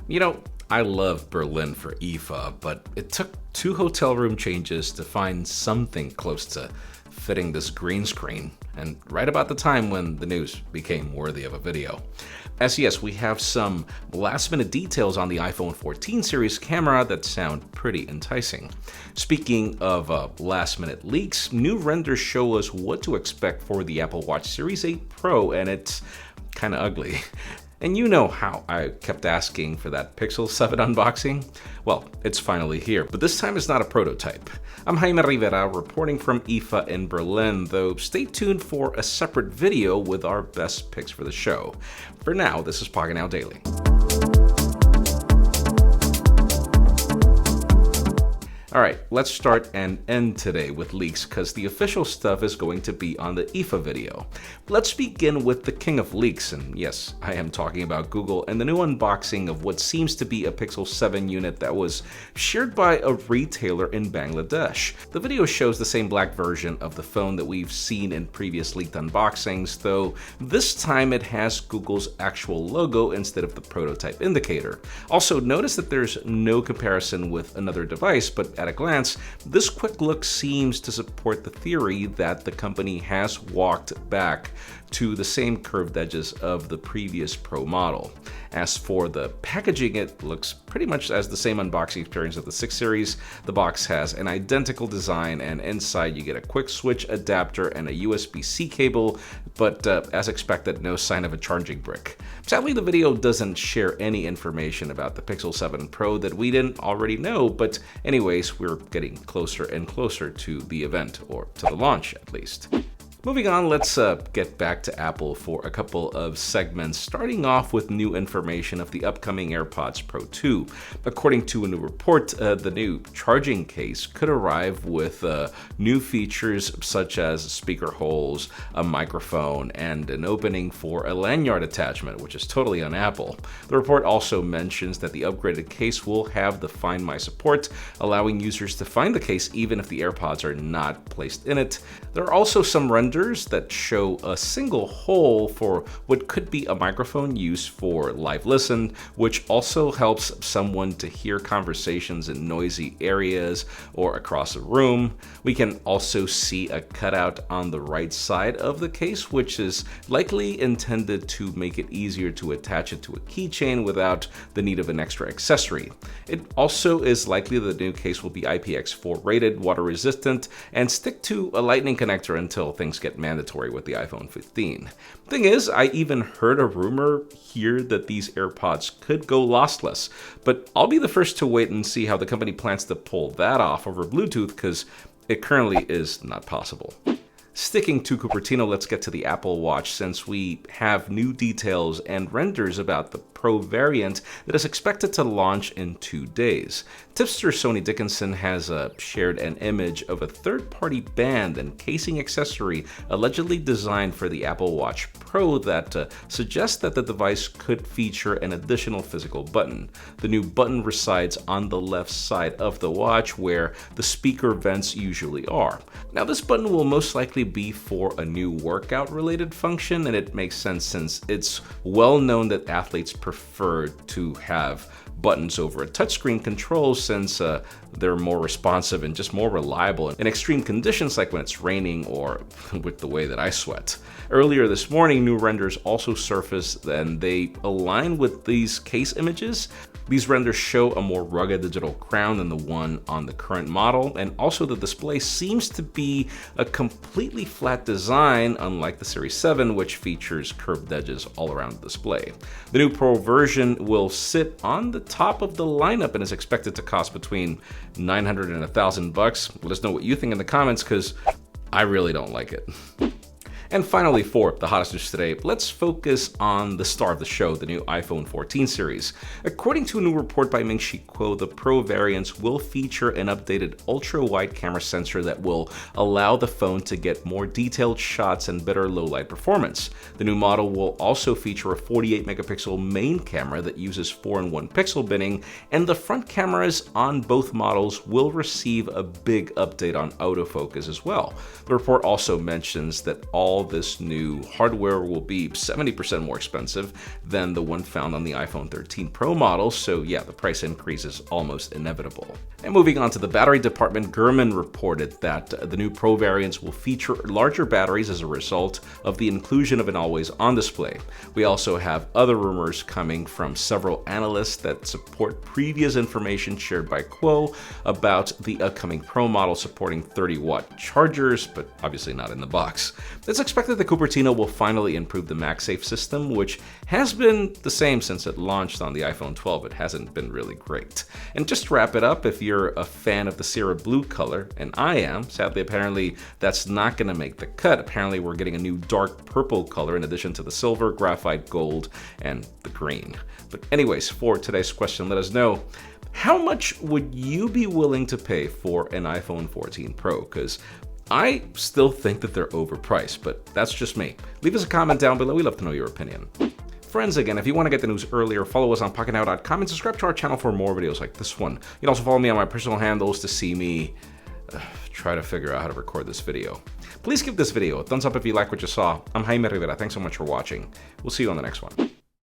You know, I love Berlin for IFA, but it took 2 hotel room changes to find something close to fitting this green screen, and right about the time when the news became worthy of a video. As yes, we have some last minute details on the iPhone 14 series camera that sound pretty enticing. Speaking of last minute leaks, new renders show us what to expect for the Apple Watch Series 8 Pro, and it's kinda ugly. And you know how I kept asking for that Pixel 7 unboxing? Well, it's finally here, but this time it's not a prototype. I'm Jaime Rivera reporting from IFA in Berlin, though stay tuned for a separate video with our best picks for the show. For now, this is Pocketnow Daily. Alright, let's start and end today with leaks because the official stuff is going to be on the IFA video. Let's begin with the king of leaks, and yes, I am talking about Google and the new unboxing of what seems to be a Pixel 7 unit that was shared by a retailer in Bangladesh. The video shows the same black version of the phone that we've seen in previous leaked unboxings, though this time it has Google's actual logo instead of the prototype indicator. Also, notice that there's no comparison with another device, but at a glance, this quick look seems to support the theory that the company has walked back to the same curved edges of the previous Pro model. As for the packaging, it looks pretty much as the same unboxing experience of the 6 series. The box has an identical design, and inside you get a quick switch adapter and a USB-C cable, but as expected, no sign of a charging brick. Sadly, the video doesn't share any information about the Pixel 7 Pro that we didn't already know, but anyways, we're getting closer and closer to the event, or to the launch at least. Moving on, let's get back to Apple for a couple of segments, starting off with new information of the upcoming AirPods Pro 2. According to a new report, the new charging case could arrive with new features such as speaker holes, a microphone, and an opening for a lanyard attachment, which is totally on Apple. The report also mentions that the upgraded case will have the Find My support, allowing users to find the case even if the AirPods are not placed in it. There are also some renders that show a single hole for what could be a microphone used for live listen, which also helps someone to hear conversations in noisy areas or across a room. We can also see a cutout on the right side of the case, which is likely intended to make it easier to attach it to a keychain without the need of an extra accessory. It also is likely that the new case will be IPX4 rated, water resistant, and stick to a lightning connector until things get mandatory with the iPhone 15. Thing is, I even heard a rumor here that these AirPods could go lossless, but I'll be the first to wait and see how the company plans to pull that off over Bluetooth, because it currently is not possible. Sticking to Cupertino, let's get to the Apple Watch, since we have new details and renders about the Pro variant that is expected to launch in 2 days. Tipster Sony Dickinson has shared an image of a third-party band and casing accessory allegedly designed for the Apple Watch Pro that suggests that the device could feature an additional physical button. The new button resides on the left side of the watch where the speaker vents usually are. Now, this button will most likely be for a new workout-related function, and it makes sense since it's well known that athletes prefer to have buttons over a touchscreen control since they're more responsive and just more reliable in extreme conditions like when it's raining or with the way that I sweat. Earlier this morning, new renders also surfaced and they align with these case images. These renders show a more rugged digital crown than the one on the current model, and also the display seems to be a completely flat design, unlike the Series 7, which features curved edges all around the display. The new Pro version will sit on the top of the lineup and is expected to cost between $900 and $1,000. Let us know what you think in the comments, because I really don't like it. And finally, for the hottest news today, let's focus on the star of the show, the new iPhone 14 series. According to a new report by Ming Chi Kuo, the Pro variants will feature an updated ultra-wide camera sensor that will allow the phone to get more detailed shots and better low-light performance. The new model will also feature a 48-megapixel main camera that uses 4-in-1 pixel binning, and the front cameras on both models will receive a big update on autofocus as well. The report also mentions that all all this new hardware will be 70% more expensive than the one found on the iPhone 13 Pro model, so yeah, the price increase is almost inevitable. And moving on to the battery department, Gurman reported that the new Pro variants will feature larger batteries as a result of the inclusion of an always-on display. We also have other rumors coming from several analysts that support previous information shared by Kuo about the upcoming Pro model supporting 30-watt chargers, but obviously not in the box. It's expected that Cupertino will finally improve the MagSafe system, which has been the same since it launched on the iPhone 12. It hasn't been really great. And just to wrap it up, if you're a fan of the Sierra Blue color, and I am, sadly apparently that's not going to make the cut. Apparently we're getting a new dark purple color in addition to the silver, graphite gold, and the green. But anyways, for today's question, let us know, how much would you be willing to pay for an iPhone 14 Pro? Because I still think that they're overpriced, but that's just me. Leave us a comment down below. We'd love to know your opinion. Friends, again, if you want to get the news earlier, follow us on Pocketnow.com and subscribe to our channel for more videos like this one. You can also follow me on my personal handles to see me try to figure out how to record this video. Please give this video a thumbs up if you like what you saw. I'm Jaime Rivera. Thanks so much for watching. We'll see you on the next one.